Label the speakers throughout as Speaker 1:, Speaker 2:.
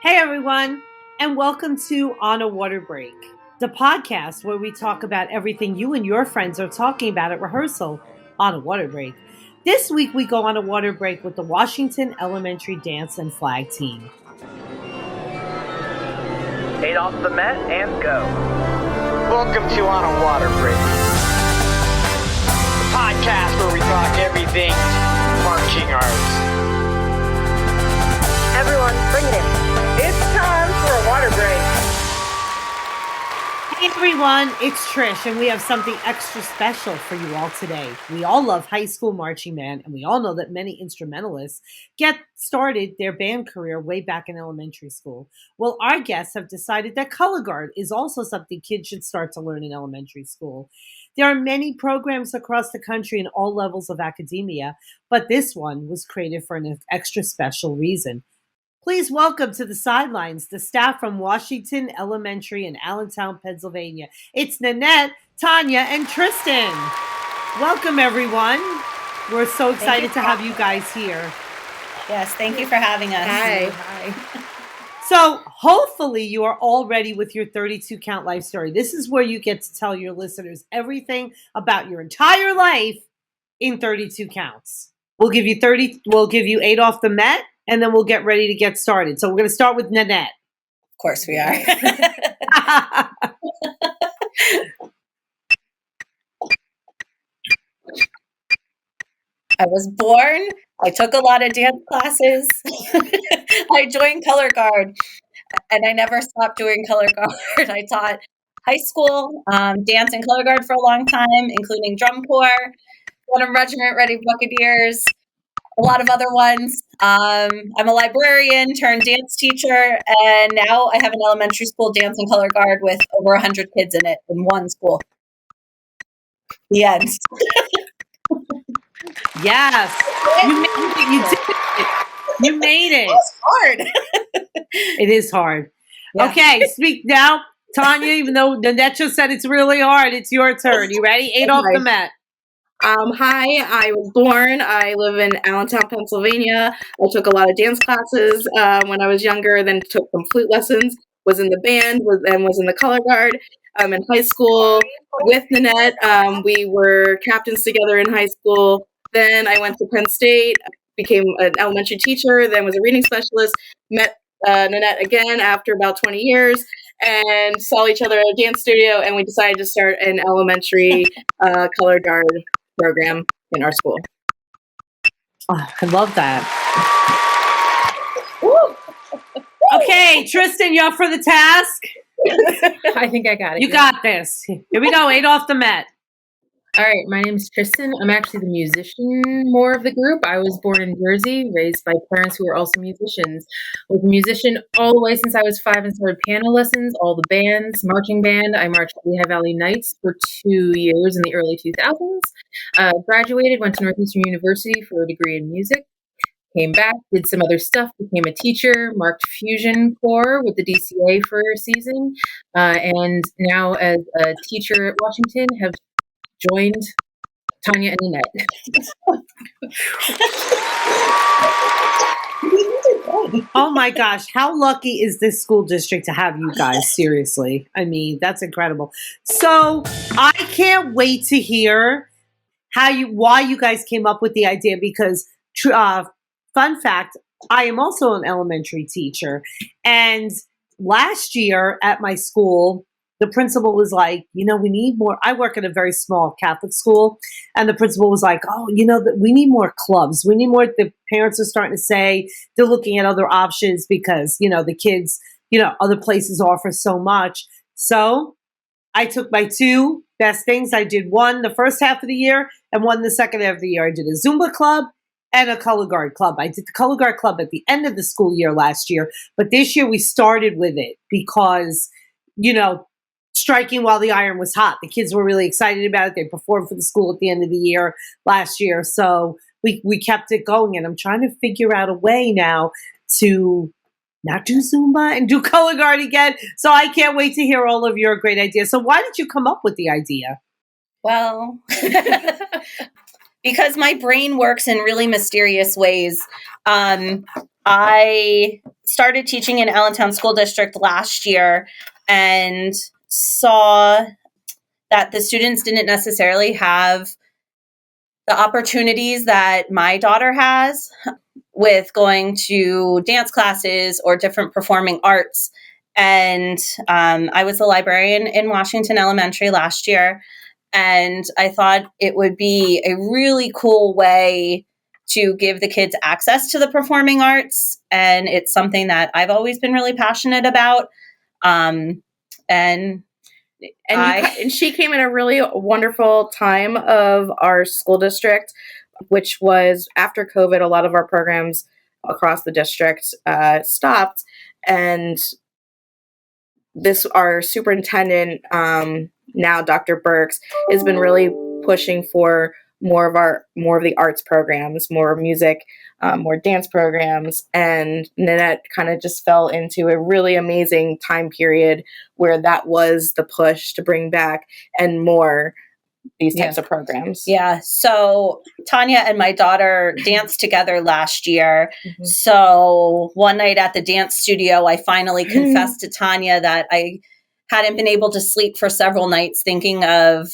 Speaker 1: Hey everyone, and welcome to On a Water Break, the podcast where we talk about everything you and your friends are talking about at rehearsal on a water break. This week we go on a water break with the Washington Elementary Dance and Flag Team.
Speaker 2: 8 off the mat and go.
Speaker 3: Welcome to On a Water Break, the podcast where we talk everything marching arts.
Speaker 2: Everyone, bring it in. It's time for a water break.
Speaker 1: Hey everyone, it's Trish, and we have something extra special for you all today. We all love high school marching band, and we all know that many instrumentalists get started their band career way back in elementary school. Well, our guests have decided that colorguard is also something kids should start to learn in elementary school. There are many programs across the country in all levels of academia, but this one was created for an extra special reason. Please welcome to the sidelines the staff from Washington Elementary in Allentown, Pennsylvania. It's Nanette, Tanja, and Tristyn. Welcome, everyone. We're so excited to have you guys here.
Speaker 4: Yes, thank you for having us.
Speaker 5: Hi.
Speaker 1: So hopefully you are all ready with your 32 count life story. This is where you get to tell your listeners everything about your entire life in 32 counts. We'll give you 8 off the Met, and then we'll get ready to get started. So we're going to start with Nanette.
Speaker 4: Of course we are. I was born. I took a lot of dance classes. I joined colorguard, and I never stopped doing colorguard. I taught high school dance and colorguard for a long time, including drum corps, Quantum Regiment, Ready Buccaneers, a lot of other ones. I'm a librarian turned dance teacher, and now I have an elementary school dance and color guard with over 100 kids in it in one school. The end.
Speaker 1: Yes. You made it. You did it. You made it.
Speaker 4: It's hard.
Speaker 1: It is hard.
Speaker 4: Yeah.
Speaker 1: Okay, speak now. Tanja, even though Nanette just said it's really hard, it's your turn. You ready? 8 off the Met.
Speaker 5: Hi, I was born. I live in Allentown, Pennsylvania. I took a lot of dance classes when I was younger, then took some flute lessons, was in the band, was in the color guard. In high school with Nanette. We were captains together in high school. Then I went to Penn State, became an elementary teacher, then was a reading specialist, met Nanette again after about 20 years, and saw each other at a dance studio, and we decided to start an elementary color guard program in our school.
Speaker 1: Oh, I love that. Okay, Tristyn, you up for the task?
Speaker 6: I think I got it.
Speaker 1: You got this. Here we go. 8 off the Met.
Speaker 6: All right, my name is Tristyn. I'm actually the musician more of the group. I was born in Jersey, raised by parents who were also musicians. I was a musician all the way since I was 5 and started piano lessons, all the bands, marching band. I marched Lehigh Valley Knights for 2 years in the early 2000s. Graduated, went to Northeastern University for a degree in music. Came back, did some other stuff, became a teacher, marked Fusion Corps with the DCA for a season, and now as a teacher at Washington have joined Tanja and Nanette.
Speaker 1: Oh my gosh, how lucky is this school district to have you guys? Seriously. I mean, that's incredible. So I can't wait to hear why you guys came up with the idea, because fun fact, I am also an elementary teacher, and last year at my school, the principal was like, we need more. I work at a very small Catholic school, and the principal was like, we need more clubs. We need more. The parents are starting to say they're looking at other options because, the kids, other places offer so much. So I took my 2 best things. I did one the first half of the year and one the second half of the year. I did a Zumba club and a color guard club. I did the color guard club at the end of the school year last year, but this year we started with it because, striking while the iron was hot. The kids were really excited about it. They performed for the school at the end of the year last year. So we kept it going, and I'm trying to figure out a way now to not do Zumba and do color guard again. So I can't wait to hear all of your great ideas. So why did you come up with the idea?
Speaker 4: Well, because my brain works in really mysterious ways. I started teaching in Allentown School District last year and saw that the students didn't necessarily have the opportunities that my daughter has with going to dance classes or different performing arts. And I was the librarian in Washington Elementary last year, and I thought it would be a really cool way to give the kids access to the performing arts. And it's something that I've always been really passionate about. And
Speaker 5: she came in a really wonderful time of our school district, which was after COVID. A lot of our programs across the district stopped, and our superintendent, now Dr. Burks, has been really pushing for more of the arts programs, more music, more dance programs. And Nanette kind of just fell into a really amazing time period where that was the push to bring back and more these types of programs.
Speaker 4: Yeah. So Tanja and my daughter danced together last year. Mm-hmm. So one night at the dance studio, I finally confessed to Tanja that I hadn't been able to sleep for several nights, thinking of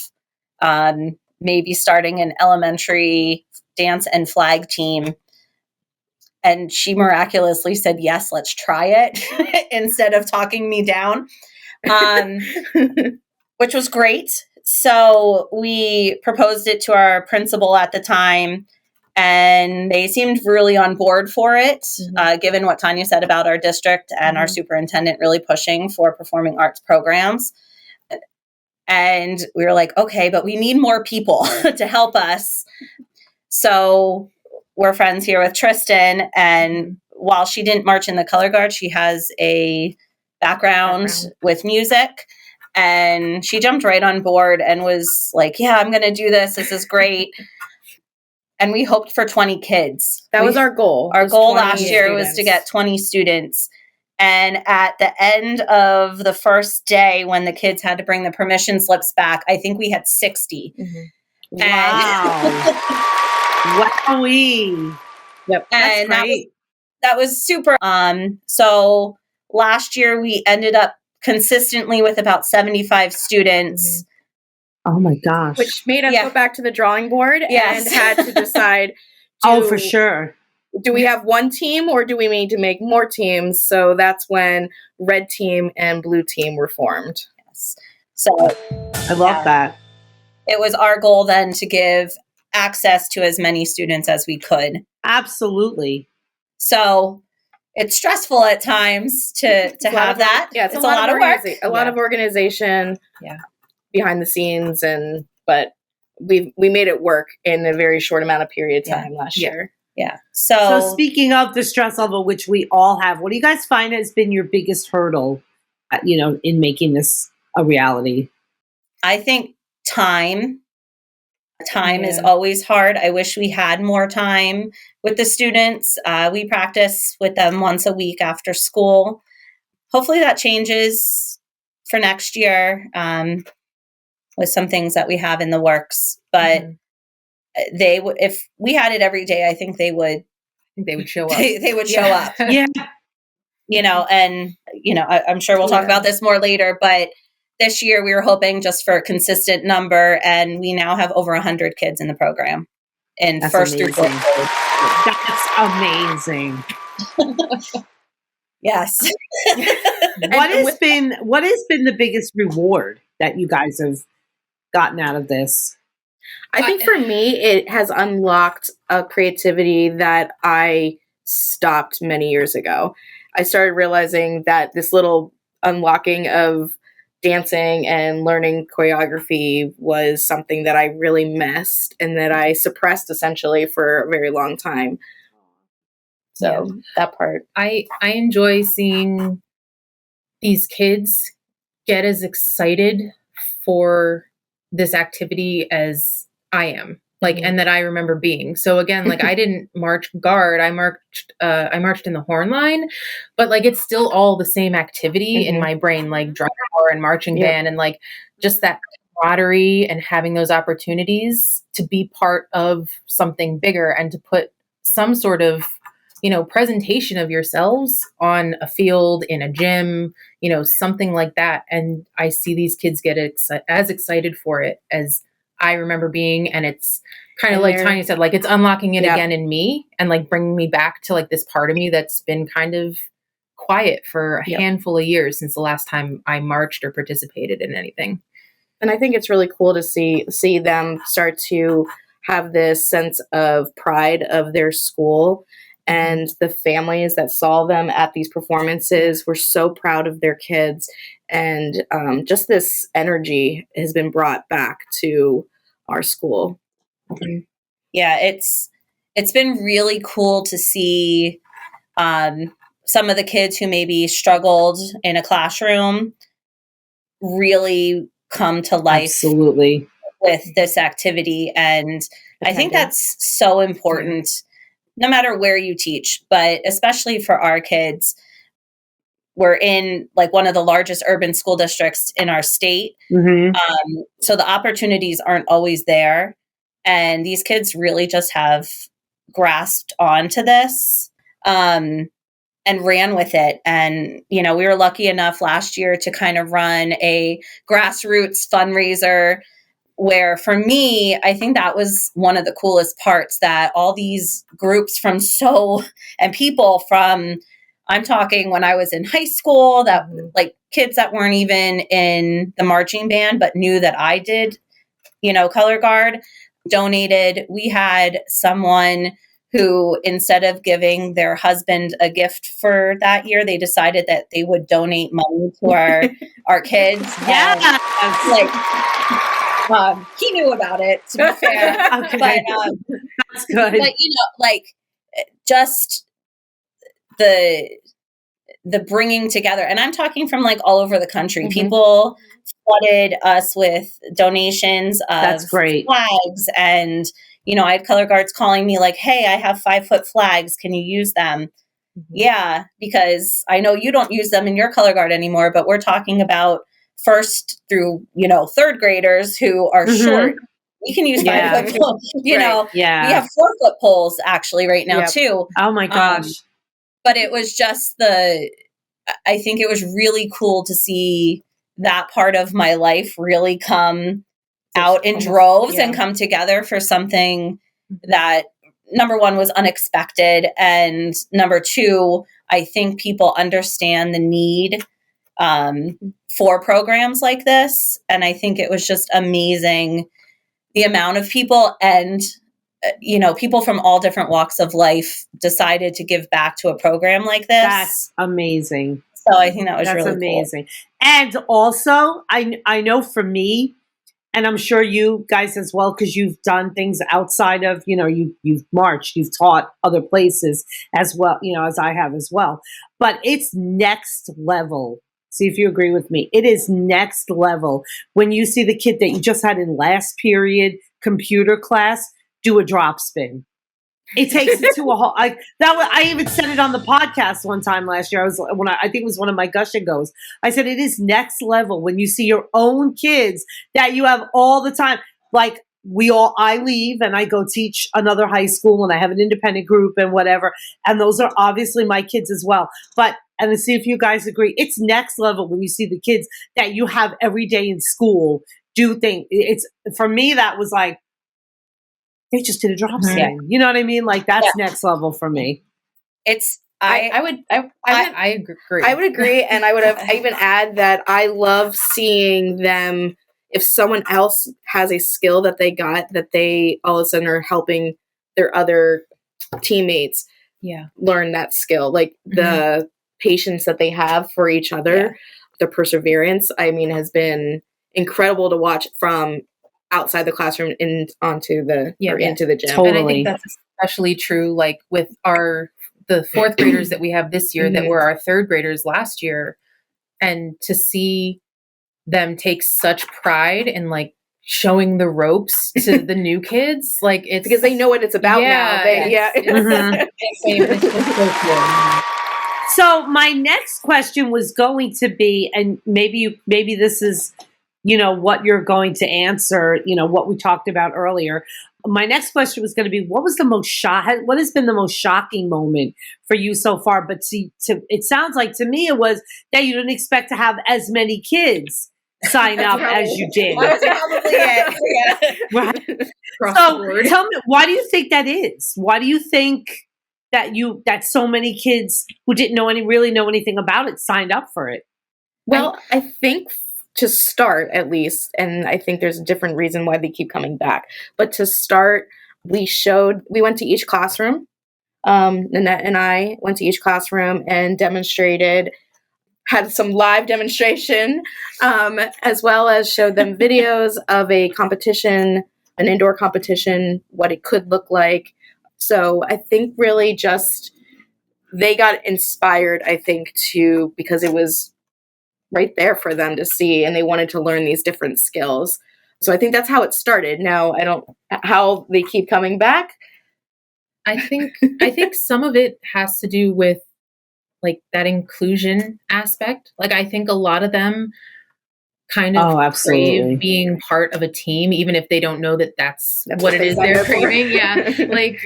Speaker 4: maybe starting an elementary dance and flag team. And she miraculously said, yes, let's try it instead of talking me down, which was great. So we proposed it to our principal at the time, and they seemed really on board for it, given what Tanja said about our district and our superintendent really pushing for performing arts programs. And we were like, okay, but we need more people to help us. So we're friends here with Tristyn, and while she didn't march in the color guard, she has a background with music. And she jumped right on board and was like, yeah, I'm going to do this. This is great. And we hoped for 20 kids.
Speaker 5: That was our goal.
Speaker 4: Our goal last year was to get 20 students. And at the end of the first day, when the kids had to bring the permission slips back, I think we had 60.
Speaker 1: Mm-hmm. Wow. Wowee. Yep, that's great.
Speaker 4: That was super. So last year we ended up consistently with about 75 students.
Speaker 1: Oh my gosh.
Speaker 5: Which made us go back to the drawing board and had to decide.
Speaker 1: For sure.
Speaker 5: Do we have one team or do we need to make more teams? So that's when red team and blue team were formed.
Speaker 4: Yes. So
Speaker 1: I love that.
Speaker 4: It was our goal then to give access to as many students as we could.
Speaker 1: Absolutely.
Speaker 4: So it's stressful at times to have that.
Speaker 5: Yeah, it's a lot of work. A lot of organization behind the scenes, but we made it work in a very short amount of period of time last year.
Speaker 4: Yeah.
Speaker 1: So speaking of the stress level, which we all have, what do you guys find has been your biggest hurdle, in making this a reality?
Speaker 4: I think time. Time is always hard. I wish we had more time with the students. We practice with them once a week after school. Hopefully that changes for next year with some things that we have in the works. But if we had it every day, I think they would
Speaker 5: show up.
Speaker 4: They would show up.
Speaker 1: Yeah.
Speaker 4: I'm sure we'll talk about this more later, but this year we were hoping just for a consistent number, and we now have over 100 kids in the program in first through fourth grade.
Speaker 1: That's amazing.
Speaker 4: Yes.
Speaker 1: What has been the biggest reward that you guys have gotten out of this?
Speaker 5: I think for me, it has unlocked a creativity that I stopped many years ago. I started realizing that this little unlocking of dancing and learning choreography was something that I really missed and that I suppressed essentially for a very long time. So that part.
Speaker 6: I enjoy seeing these kids get as excited for this activity as I am. And that I remember being. So again, I didn't march guard. I marched in the horn line, but it's still all the same activity in my brain, drum corps and marching band, and just that camaraderie and having those opportunities to be part of something bigger and to put some sort of presentation of yourselves on a field, in a gym, something like that. And I see these kids get as excited for it as I remember being. And it's kind of like Tanya said, like it's unlocking it again in me and like bringing me back to like this part of me that's been kind of quiet for a handful of years since the last time I marched or participated in anything.
Speaker 5: And I think it's really cool to see them start to have this sense of pride of their school. And the families that saw them at these performances were so proud of their kids. And just this energy has been brought back to our school.
Speaker 4: Yeah, it's been really cool to see some of the kids who maybe struggled in a classroom really come to life.
Speaker 1: Absolutely.
Speaker 4: With this activity. And I think that's so important, no matter where you teach, but especially for our kids. We're in like one of the largest urban school districts in our state. So the opportunities aren't always there. And these kids really just have grasped onto this and ran with it. And, we were lucky enough last year to kind of run a grassroots fundraiser where for me, I think that was one of the coolest parts, that all these groups and people from, I'm talking when I was in high school, that like kids that weren't even in the marching band, but knew that I did, color guard, donated. We had someone who, instead of giving their husband a gift for that year, they decided that they would donate money to our kids.
Speaker 1: Yeah.
Speaker 4: He knew about it, to be fair.
Speaker 1: Okay.
Speaker 4: But
Speaker 1: that's good.
Speaker 4: But just the bringing together, and I'm talking from like all over the country. People flooded us with donations of
Speaker 1: That's great.
Speaker 4: flags, and I had color guards calling me like, "Hey, I have 5-foot flags. Can you use them?" Yeah, because I know you don't use them in your color guard anymore, but we're talking about first through, third graders who are short. We can use 5-foot poles, we have 4-foot poles actually right now too.
Speaker 1: Oh my gosh.
Speaker 4: But it was just I think it was really cool to see that part of my life really come out in droves and come together for something that, number one, was unexpected. And number two, I think people understand the need for programs like this. And I think it was just amazing, the amount of people and, people from all different walks of life decided to give back to a program like this.
Speaker 1: That's amazing.
Speaker 4: So I think that was really
Speaker 1: amazing. Cool. And also, I know for me, and I'm sure you guys as well, because you've done things outside of, you've marched, you've taught other places as well, as I have as well. But it's next level. See if you agree with me. It is next level when you see the kid that you just had in last period computer class do a drop spin. It takes it to a whole. I even said it on the podcast one time last year. I think it was one of my gush and goes. I said it is next level when you see your own kids that you have all the time. Like I leave and I go teach another high school and I have an independent group and whatever. And those are obviously my kids as well. And to see if you guys agree, it's next level when you see the kids that you have every day in school do things. It's, for me, that was like, they just did a drop spin. You know what I mean? Like that's next level for me.
Speaker 5: I would agree. I would agree. And I would even add that I love seeing them, if someone else has a skill that they got, that they all of a sudden are helping their other teammates learn that skill. Like the patience that they have for each other, the perseverance, has been incredible to watch from outside the classroom and onto the into the gym.
Speaker 6: Totally. And I think that's especially true like with the fourth graders that we have this year that were our third graders last year, and to see them take such pride in like showing the ropes to the new kids, like it's
Speaker 5: because they know what it's about now.
Speaker 1: So my next question was going to be, and maybe this is what you're going to answer, what we talked about earlier. my next question was going to be, what has been the most shocking moment for you so far? But it sounds like to me it was that you didn't expect to have as many kids sign up as you did.
Speaker 4: That was probably it. Yeah.
Speaker 1: Right. So tell me, why do you think that is? Why do you think that so many kids who didn't really know anything about it signed up for it?
Speaker 5: Well, I think to start, at least, and I think there's a different reason why they keep coming back, but to start, we went to each classroom. Nanette and I went to each classroom and had some live demonstration, as well as showed them videos of a competition, an indoor competition, what it could look like. So I think really just they got inspired, I think, because it was right there for them to see, and they wanted to learn these different skills. So I think that's how it started. Now, how they keep coming back.
Speaker 6: I think some of it has to do with like that inclusion aspect. Like I think a lot of them kind of crave being part of a team, even if they don't know that that's what it is they're craving. Yeah.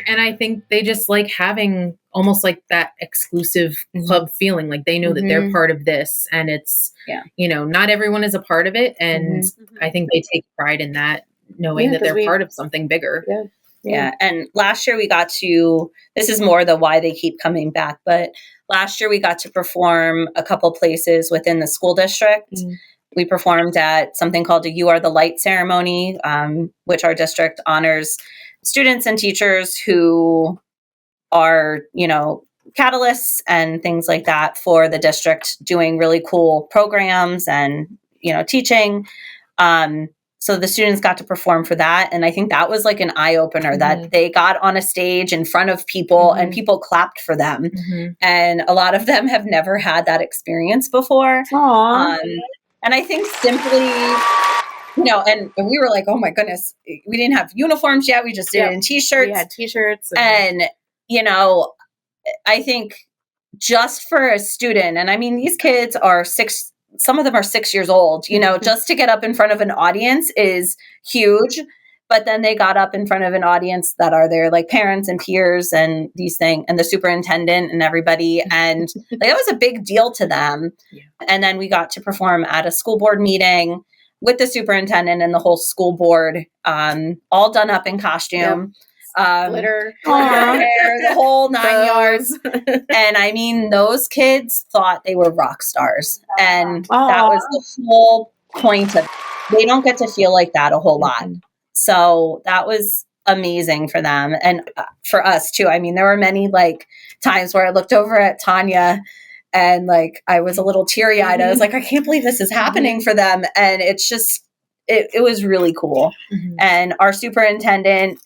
Speaker 6: And I think they just like having almost like that exclusive club feeling. Like they know that they're part of this, and it's, not everyone is a part of it. And I think they take pride in that, knowing that they're part of something bigger.
Speaker 4: Yeah. And last year this is more the why they keep coming back, but last year we got to perform a couple places within the school district. We performed at something called a You Are the Light ceremony, which our district honors students and teachers who are, catalysts and things like that for the district, doing really cool programs and, teaching. So the students got to perform for that. And I think that was like an eye-opener that they got on a stage in front of people and people clapped for them. And a lot of them have never had that experience before. And I think simply, and we were like, oh my goodness, we didn't have uniforms yet. We just did it in t-shirts.
Speaker 5: We had t-shirts.
Speaker 4: And I think just for a student, and I mean, these kids are some of them are 6 years old, just to get up in front of an audience is huge. But then they got up in front of an audience that are their like parents and peers and these things, and the superintendent and everybody. And like, that was a big deal to them. Yeah. And then we got to perform at a school board meeting with the superintendent and the whole school board, all done up in costume.
Speaker 5: Glitter,
Speaker 4: hair, the whole 9 yards. And I mean, those kids thought they were rock stars. And that was the whole point of it. They don't get to feel like that a whole lot. So that was amazing for them and for us too. I mean, there were many like times where I looked over at Tanja and like I was a little teary-eyed. I was like, I can't believe this is happening for them. And it's just, it was really cool. And our superintendent,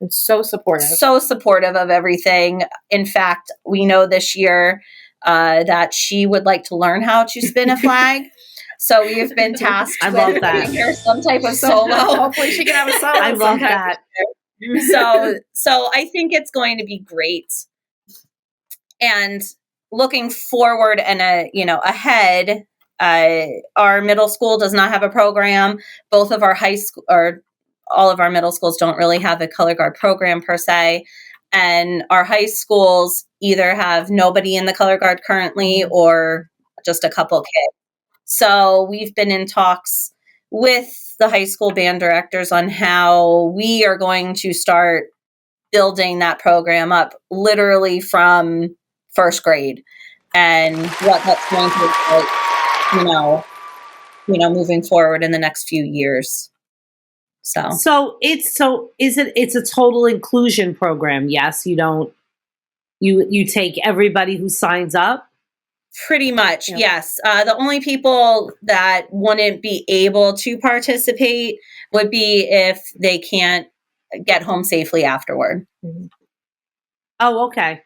Speaker 5: it's so supportive
Speaker 4: of everything. In fact, we know this year that she would like to learn how to spin a flag. So we have been tasked with giving her some type of solo.
Speaker 5: Hopefully she can have a solo.
Speaker 1: I love that.
Speaker 4: So I think it's going to be great. And looking forward and ahead, our middle school does not have a program. Both of our high school or all of our middle schools don't really have a color guard program per se. And our high schools either have nobody in the color guard currently or just a couple kids. So we've been in talks with the high school band directors on how we are going to start building that program up literally from first grade and what that's going to look like, moving forward in the next few years. So
Speaker 1: it's a total inclusion program. Yes, you take everybody who signs up.
Speaker 4: Pretty much, yes. The only people that wouldn't be able to participate would be if they can't get home safely afterward.
Speaker 1: Oh, okay.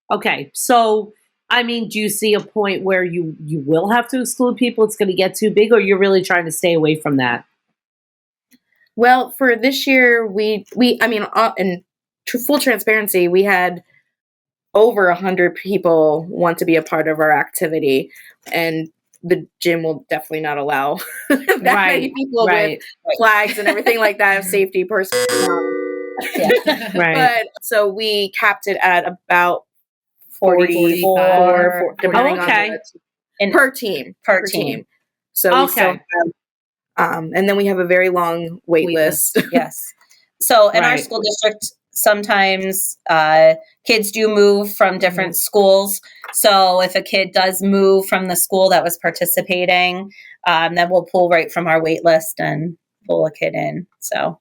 Speaker 1: Okay. So, I mean, do you see a point where you will have to exclude people? It's going to get too big, or you're really trying to stay away from that?
Speaker 5: Well, for this year, in full transparency, we had over 100 people want to be a part of our activity, and the gym will definitely not allow that many people with flags and everything like that of safety person.
Speaker 1: Right.
Speaker 5: But so we capped it at about
Speaker 4: 40,
Speaker 5: 44,
Speaker 4: 45.
Speaker 5: depending
Speaker 1: Oh, okay.
Speaker 5: on the per team.
Speaker 4: Per team.
Speaker 5: So we still
Speaker 1: Okay.
Speaker 5: have, and then we have a very long wait list.
Speaker 4: Yes. So in our
Speaker 1: Right.
Speaker 4: school district, sometimes kids do move from different schools. So if a kid does move from the school that was participating, then we'll pull right from our wait list and pull a kid in. So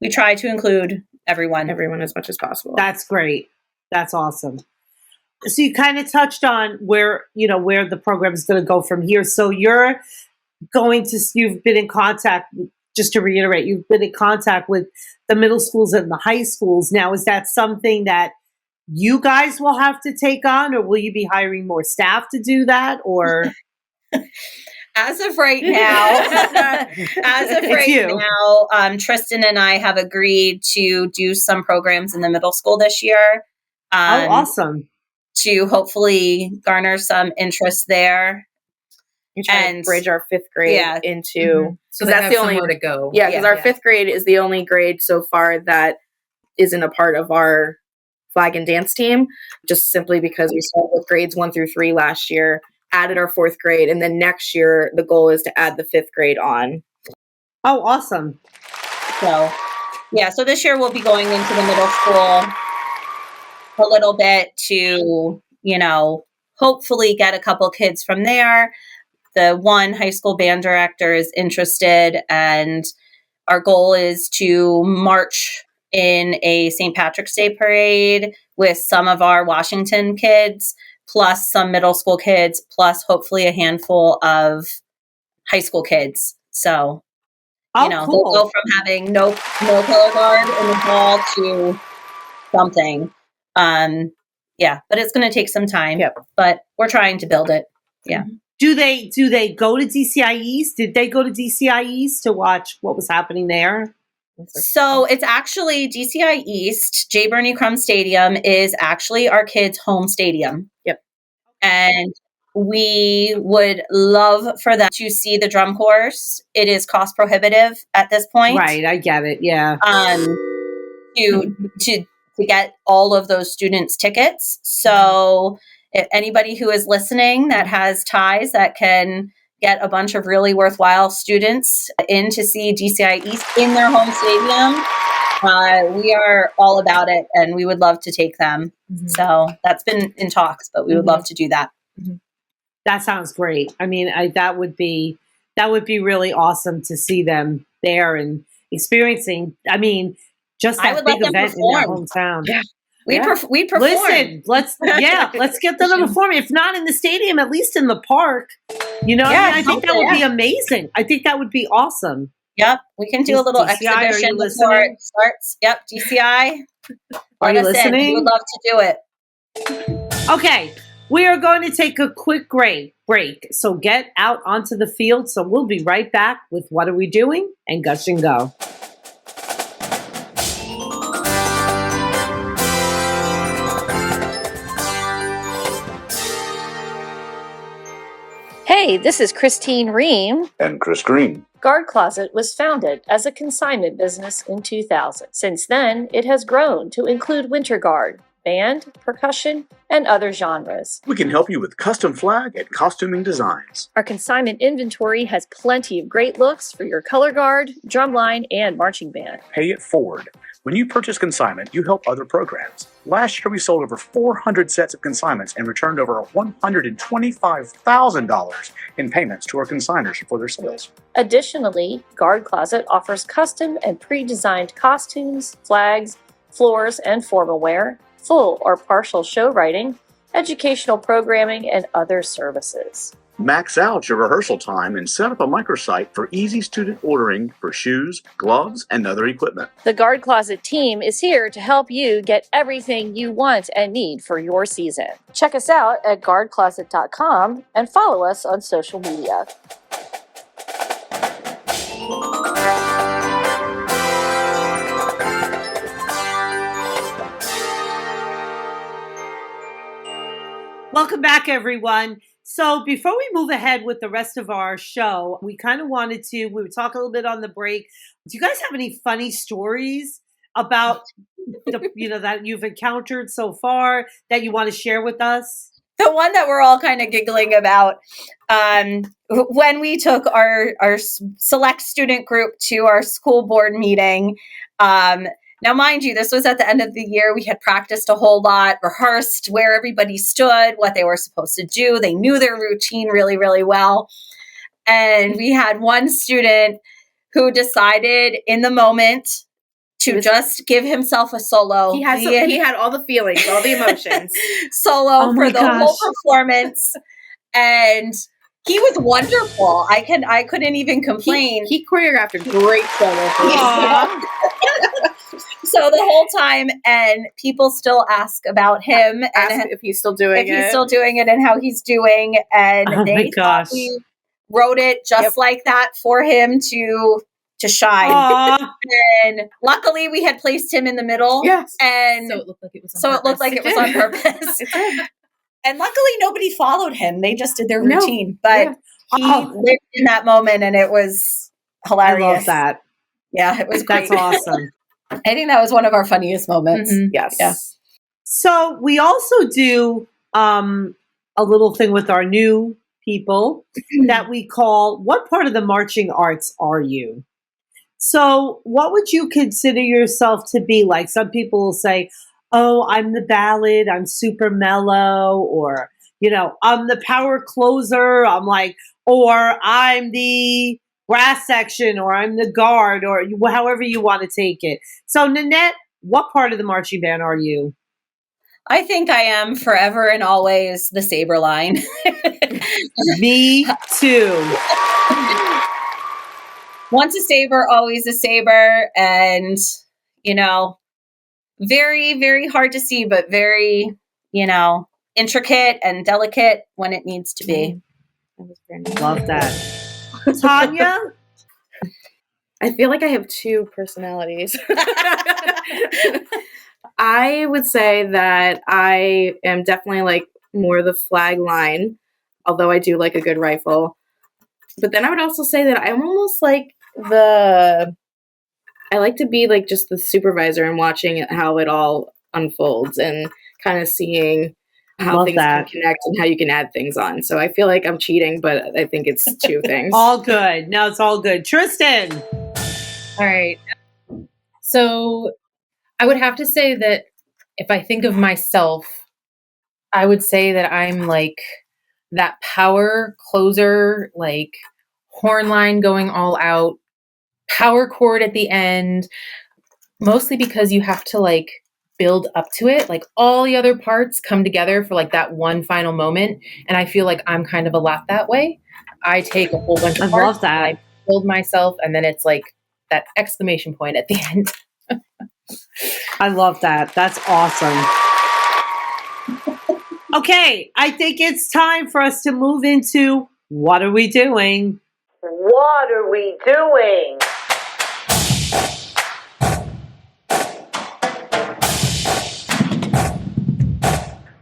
Speaker 4: we try to include everyone.
Speaker 5: Everyone as much as possible.
Speaker 1: That's great. That's awesome. So you kind of touched on where the program is going to go from here. So you've been in contact, just to reiterate, you've been in contact with the middle schools and the high schools. Now, is that something that you guys will have to take on, or will you be hiring more staff to do that? Or
Speaker 4: As of right now, Tristyn and I have agreed to do some programs in the middle school this year.
Speaker 1: Awesome.
Speaker 4: To hopefully garner some interest there.
Speaker 5: You try to bridge our fifth grade into,
Speaker 6: so that's the only to go.
Speaker 5: Yeah, because our fifth grade is the only grade so far that isn't a part of our flag and dance team, just simply because we started with grades 1 through 3 last year, added our 4th grade, and then next year the goal is to add the 5th grade on.
Speaker 1: Oh, awesome.
Speaker 4: So this year we'll be going into the middle school a little bit to, hopefully get a couple kids from there. The one high school band director is interested, and our goal is to march in a St. Patrick's Day parade with some of our Washington kids, plus some middle school kids, plus hopefully a handful of high school kids. So,
Speaker 1: cool.
Speaker 4: They'll go from having no color guard in the hall to something. But it's going to take some time.
Speaker 5: Yep.
Speaker 4: But we're trying to build it. Yeah.
Speaker 1: Do they go to DCI East? Did they go to DCI East to watch what was happening there?
Speaker 4: So it's actually DCI East. J. Bernie Crum Stadium is actually our kids' home stadium.
Speaker 5: Yep.
Speaker 4: And we would love for them to see the drum course. It is cost prohibitive at this point.
Speaker 1: Right, I get it. Yeah.
Speaker 4: To get all of those students tickets. So if anybody who is listening that has ties that can get a bunch of really worthwhile students in to see DCI East in their home stadium, we are all about it, and we would love to take them. Mm-hmm. So that's been in talks, but we would love to do that.
Speaker 1: Mm-hmm. That sounds great. I mean, that would be really awesome to see them there and experiencing. I mean, just that big event in their hometown. Yeah.
Speaker 4: We perform.
Speaker 1: Listen, let's get them to perform. If not in the stadium, at least in the park. I think that would be amazing. I think that would be awesome.
Speaker 4: Yep, we can do a little
Speaker 1: DCI,
Speaker 4: exhibition before it starts. Yep, DCI.
Speaker 1: Are you listening?
Speaker 4: We would love to do it.
Speaker 1: Okay, we are going to take a quick break. So get out onto the field. So we'll be right back with What Are We Doing? And Gush and Go.
Speaker 7: Hey, this is Christine Ream.
Speaker 8: And Chris Green.
Speaker 7: Guard Closet was founded as a consignment business in 2000. Since then, it has grown to include winter guard, band, percussion, and other genres.
Speaker 8: We can help you with custom flag and costuming designs.
Speaker 7: Our consignment inventory has plenty of great looks for your color guard, drumline, and marching band.
Speaker 8: Pay it forward. When you purchase consignment, you help other programs. Last year, we sold over 400 sets of consignments and returned over $125,000 in payments to our consigners for their sales.
Speaker 7: Additionally, Guard Closet offers custom and pre-designed costumes, flags, floors, and formal wear, full or partial show writing, educational programming, and other services.
Speaker 8: Max out your rehearsal time and set up a microsite for easy student ordering for shoes, gloves, and other equipment.
Speaker 7: The Guard Closet team is here to help you get everything you want and need for your season. Check us out at guardcloset.com and follow us on social media.
Speaker 1: Welcome back, everyone. So before we move ahead with the rest of our show, we kind of we were talking a little bit on the break. Do you guys have any funny stories about that you've encountered so far that you want to share with us?
Speaker 4: The one that we're all kind of giggling about, when we took our select student group to our school board meeting. Now, mind you, this was at the end of the year. We had practiced a whole lot, rehearsed where everybody stood, what they were supposed to do. They knew their routine really, really well. And we had one student who decided in the moment to just give himself a solo.
Speaker 5: He had all the feelings, all the emotions.
Speaker 4: Solo for the whole performance. And he was wonderful. I couldn't even complain.
Speaker 5: He choreographed a great solo.
Speaker 4: So the whole time, and people still ask about him and
Speaker 5: if he's still doing
Speaker 4: it and how he's doing. And they thought we wrote it just like that for him to shine. And luckily we had placed him in the middle.
Speaker 5: Yes.
Speaker 4: And
Speaker 6: so it looked like it was
Speaker 4: on purpose. And luckily nobody followed him. They just did their routine. But he lived in that moment, and it was hilarious.
Speaker 1: I love that.
Speaker 4: Yeah, it was great.
Speaker 1: That's awesome.
Speaker 4: I think that was one of our funniest moments.
Speaker 5: Mm-hmm. Yes.
Speaker 4: Yeah.
Speaker 1: So we also do a little thing with our new people that we call, what part of the marching arts are you? So what would you consider yourself to be? Like, some people will say, oh, I'm the ballad, I'm super mellow, or, I'm the power closer, or I'm the brass section, or I'm the guard, or however you want to take it. So Nanette, what part of the marching band are you?
Speaker 4: I think I am forever and always the saber line.
Speaker 1: Me too.
Speaker 4: Once a saber, always a saber. And, very, very hard to see, but very, intricate and delicate when it needs to be.
Speaker 1: Love that. Tanja?
Speaker 5: I feel like I have two personalities. I would say that I am definitely more the flag line, although I do like a good rifle. But then I would also say that I'm almost like I like to be just the supervisor and watching how it all unfolds and kind of seeing how things can connect and how you can add things on. So I feel like I'm cheating, but I think it's two things.
Speaker 1: All good. No, it's all good. Tristyn.
Speaker 6: All right. So I would have to say that if I think of myself, I would say that I'm that power closer, horn line going all out, power chord at the end, mostly because you have to build up to it. All the other parts come together for that one final moment. And I feel like I'm kind of a lot that way. I take a whole bunch of parts.
Speaker 1: I love that.
Speaker 6: I build myself, and then it's that exclamation point at the end.
Speaker 1: I love that. That's awesome. Okay, I think it's time for us to move into what are we doing?
Speaker 2: What are we doing?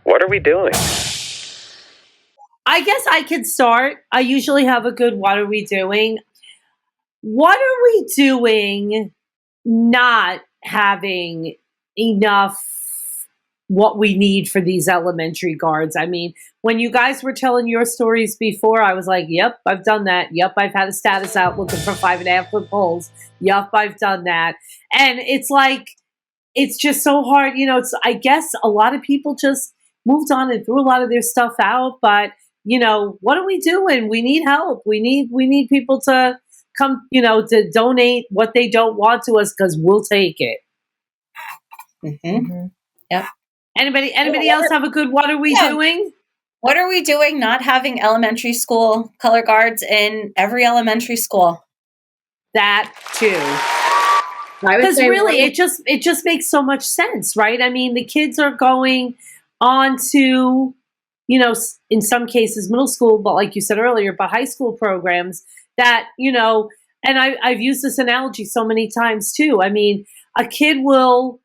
Speaker 9: What are we doing?
Speaker 1: I guess I could start. I usually have a good what are we doing? What are we doing not having enough what we need for these elementary guards? I mean, when you guys were telling your stories before, I was like, yep, I've done that. Yep, I've had a status out looking for 5.5-foot poles. Yep, I've done that. And it's it's just so hard. I guess a lot of people just moved on and threw a lot of their stuff out. But, what are we doing? We need help. We need people to come, to donate what they don't want to us, because we'll take it.
Speaker 4: Mm-hmm. Yep.
Speaker 1: Anybody else have a good what are we doing?
Speaker 4: What are we doing not having elementary school color guards in every elementary school?
Speaker 1: That too. Because really, it just makes so much sense, right? I mean, the kids are going on to, in some cases middle school, but like you said earlier, but high school programs that, and I've used this analogy so many times too. I mean, a kid will,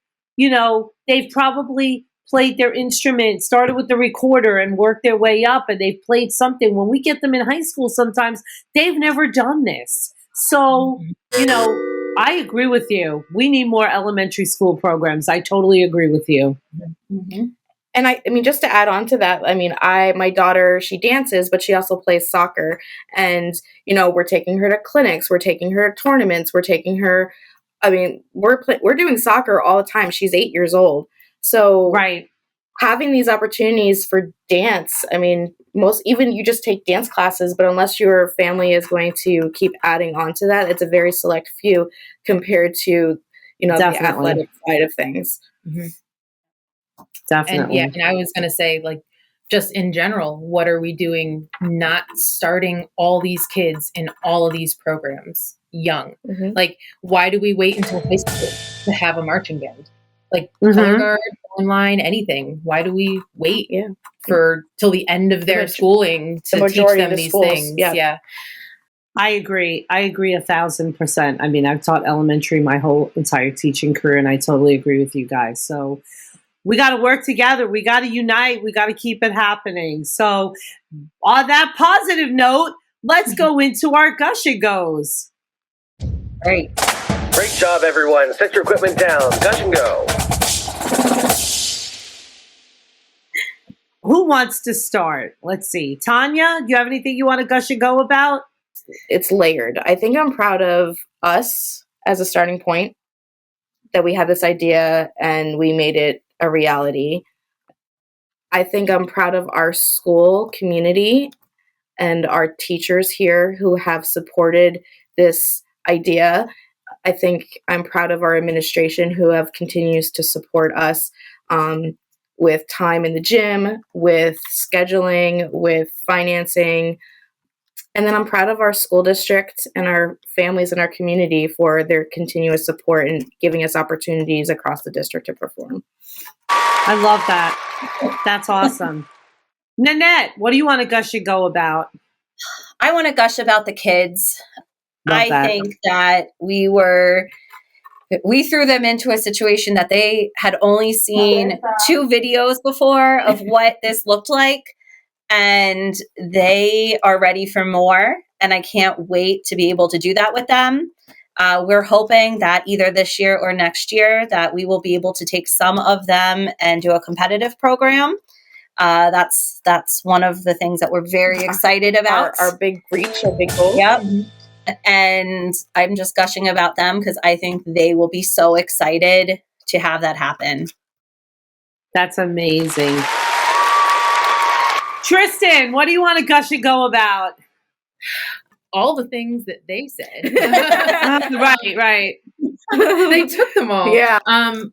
Speaker 1: they've probably played their instrument, started with the recorder and worked their way up, and they've played something. When we get them in high school, sometimes they've never done this. So, I agree with you. We need more elementary school programs. I totally agree with you.
Speaker 5: Mm-hmm. And I mean, just to add on to that, I mean, my daughter, she dances, but she also plays soccer. And, you know, we're taking her to clinics, we're taking her to tournaments, we're taking her, I mean, we're doing soccer all the time. She's 8 years old. So
Speaker 1: right.
Speaker 5: Having these opportunities for dance, I mean, even you just take dance classes, but unless your family is going to keep adding on to that, it's a very select few compared to, you know,
Speaker 1: Definitely.
Speaker 5: the athletic side of things.
Speaker 6: Mm-hmm.
Speaker 1: Definitely.
Speaker 6: And I was going to say, like, just in general, what are we doing not starting all these kids in all of these programs young?
Speaker 5: Mm-hmm.
Speaker 6: Like, why do we wait until high school to have a marching band? Like, color guard, online, anything. Why do we wait for till the end of their schooling to teach them these things? Yeah.
Speaker 1: I agree. 1,000%. I mean, I've taught elementary my whole entire teaching career, and I totally agree with you guys. So we got to work together. We got to unite. We got to keep it happening. So on that positive note, let's go into our Gush It Goes.
Speaker 10: Great job, everyone. Set your equipment down. Gush and go.
Speaker 1: Who wants to start? Let's see. Tanya, do you have anything you want to gush and go about?
Speaker 5: It's layered. I think I'm proud of us as a starting point, that we had this idea and we made it a reality. I think I'm proud of our school community and our teachers here who have supported this idea. I think I'm proud of our administration who have continues to support us with time in the gym, with scheduling, with financing. And then I'm proud of our school district and our families and our community for their continuous support and giving us opportunities across the district to perform.
Speaker 1: I love that. That's awesome. Nanette, what do you want to gush and go about?
Speaker 4: I want to gush about the kids.
Speaker 1: Love that.
Speaker 4: Think that we threw them into a situation that they had only seen 2 videos before of what this looked like. And they are ready for more. And I can't wait to be able to do that with them. We're hoping that either this year or next year that we will be able to take some of them and do a competitive program. That's one of the things that we're very excited about.
Speaker 5: Our big reach, our big goal.
Speaker 4: Yep. Mm-hmm. And I'm just gushing about them because I think they will be so excited to have that happen.
Speaker 1: That's amazing. Tristyn, what do you want to gush and go about?
Speaker 6: All the things that they said.
Speaker 1: Right.
Speaker 6: They took them all.
Speaker 5: Yeah.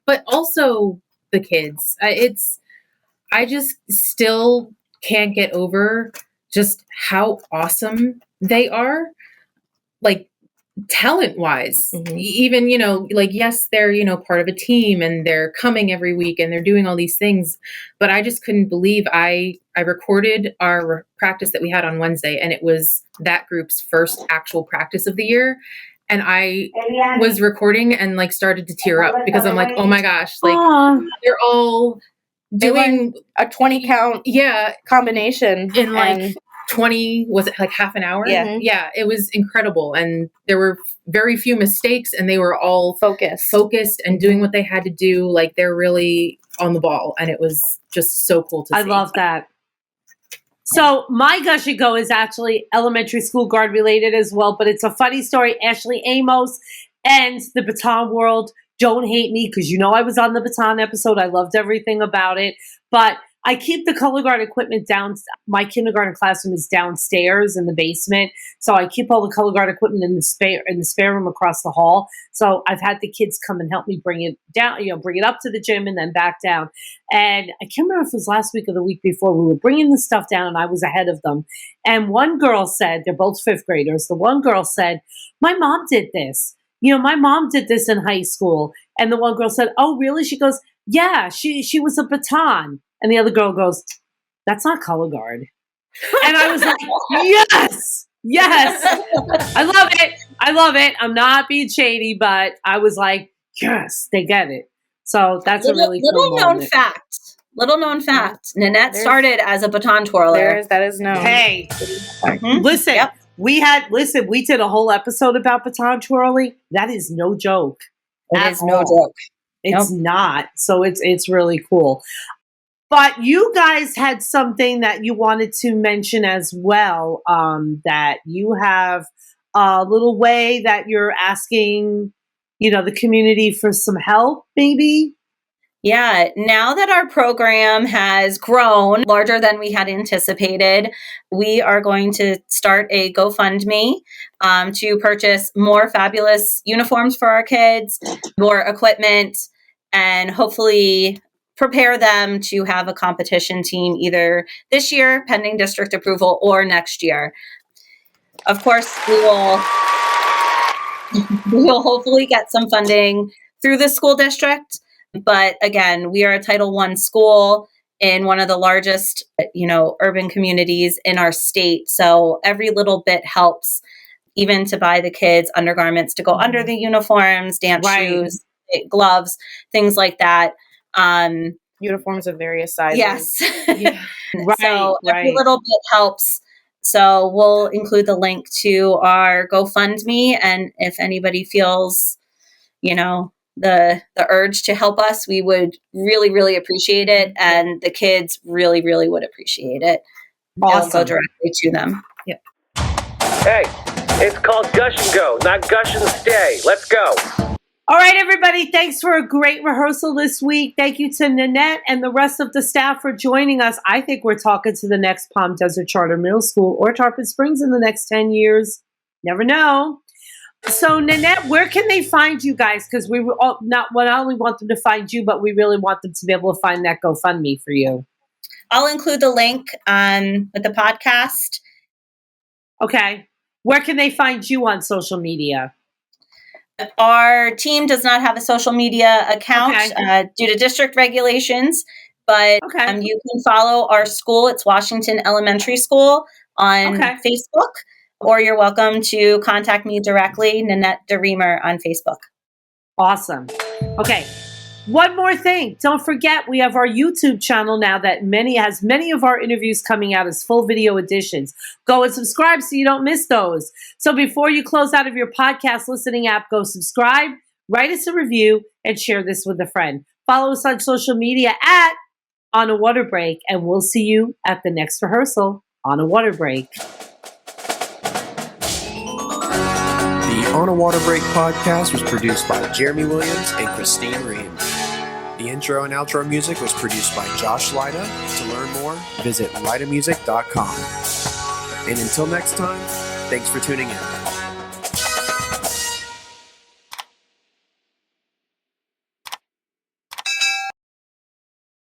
Speaker 6: But also the kids. I just still can't get over just how awesome they are. Like, talent-wise, even, you know, like, yes, they're, you know, part of a team and they're coming every week and they're doing all these things, but I just couldn't believe I recorded our practice that we had on Wednesday, and it was that group's first actual practice of the year, and I was recording and, like, started to tear up because I'm like, oh my gosh, like, they're all doing
Speaker 5: a 20 count combination
Speaker 6: in like 20, was it like half an hour? Yeah, it was incredible. And there were very few mistakes and they were all focused and doing what they had to do. Like, they're really on the ball, and it was just so cool to see.
Speaker 1: I love that. So my gush and go is actually elementary school guard related as well, but it's a funny story. Ashley Amos and the baton world. Don't hate me because you know I was on the baton episode. I loved everything about it, but I keep the color guard equipment down. My kindergarten classroom is downstairs in the basement, so I keep all the color guard equipment in the spare room across the hall. So I've had the kids come and help me bring it down, you know, bring it up to the gym and then back down. And I can't remember if it was last week or the week before. We were bringing the stuff down, and I was ahead of them. And one girl said, they're both 5th graders. The one girl said, "My mom did this. You know, my mom did this in high school." And the one girl said, "Oh, really?" She goes, "Yeah, she was a baton." And the other girl goes, "That's not color guard." And I was like, yes. I love it. I'm not being shady, but I was like, yes, they get it. So that's a really cool moment.
Speaker 4: Little known fact. Nanette started as a baton twirler.
Speaker 5: That is known.
Speaker 1: Hey, listen, we did a whole episode about baton twirling. That is no joke.
Speaker 4: It is no joke.
Speaker 1: It's not. So it's really cool. But you guys had something that you wanted to mention as well, that you have a little way that you're asking, the community for some help, maybe?
Speaker 4: Yeah, now that our program has grown larger than we had anticipated, we are going to start a GoFundMe to purchase more fabulous uniforms for our kids, more equipment, and hopefully prepare them to have a competition team either this year, pending district approval, or next year. Of course, we will hopefully get some funding through the school district. But again, we are a Title I school in one of the largest, urban communities in our state. So every little bit helps, even to buy the kids undergarments to go under the uniforms, dance shoes, gloves, things like that.
Speaker 5: Uniforms of various sizes.
Speaker 4: Yes.
Speaker 5: Yeah.
Speaker 4: So every little bit helps. So we'll include the link to our GoFundMe. And if anybody feels, the urge to help us, we would really, really appreciate it. And the kids really, really would appreciate it.
Speaker 1: Awesome.
Speaker 4: It'll go directly to them.
Speaker 1: Yep.
Speaker 10: Hey, it's called Gush and Go, not Gush and Stay. Let's go.
Speaker 1: All right, everybody. Thanks for a great rehearsal this week. Thank you to Nanette and the rest of the staff for joining us. I think we're talking to the next Palm Desert Charter Middle School or Tarpon Springs in the next 10 years. Never know. So, Nanette, where can they find you guys? Because we not only want them to find you, but we really want them to be able to find that GoFundMe for you.
Speaker 4: I'll include the link with the podcast.
Speaker 1: Okay. Where can they find you on social media?
Speaker 4: Our team does not have a social media account due to district regulations, but you can follow our school. It's Washington Elementary School on Facebook. Or you're welcome to contact me directly, Nanette DeRemer on Facebook.
Speaker 1: Awesome. Okay. One more thing. Don't forget, we have our YouTube channel now that has many of our interviews coming out as full video editions. Go and subscribe so you don't miss those. So before you close out of your podcast listening app, go subscribe, write us a review, and share this with a friend. Follow us on social media at On a Water Break, and we'll see you at the next rehearsal on a water break.
Speaker 11: On a Water Break podcast was produced by Jeremy Williams and Christine Ream. The intro and outro music was produced by Josh Lyda. To learn more, visit lydamusic.com. And until next time, thanks for tuning in.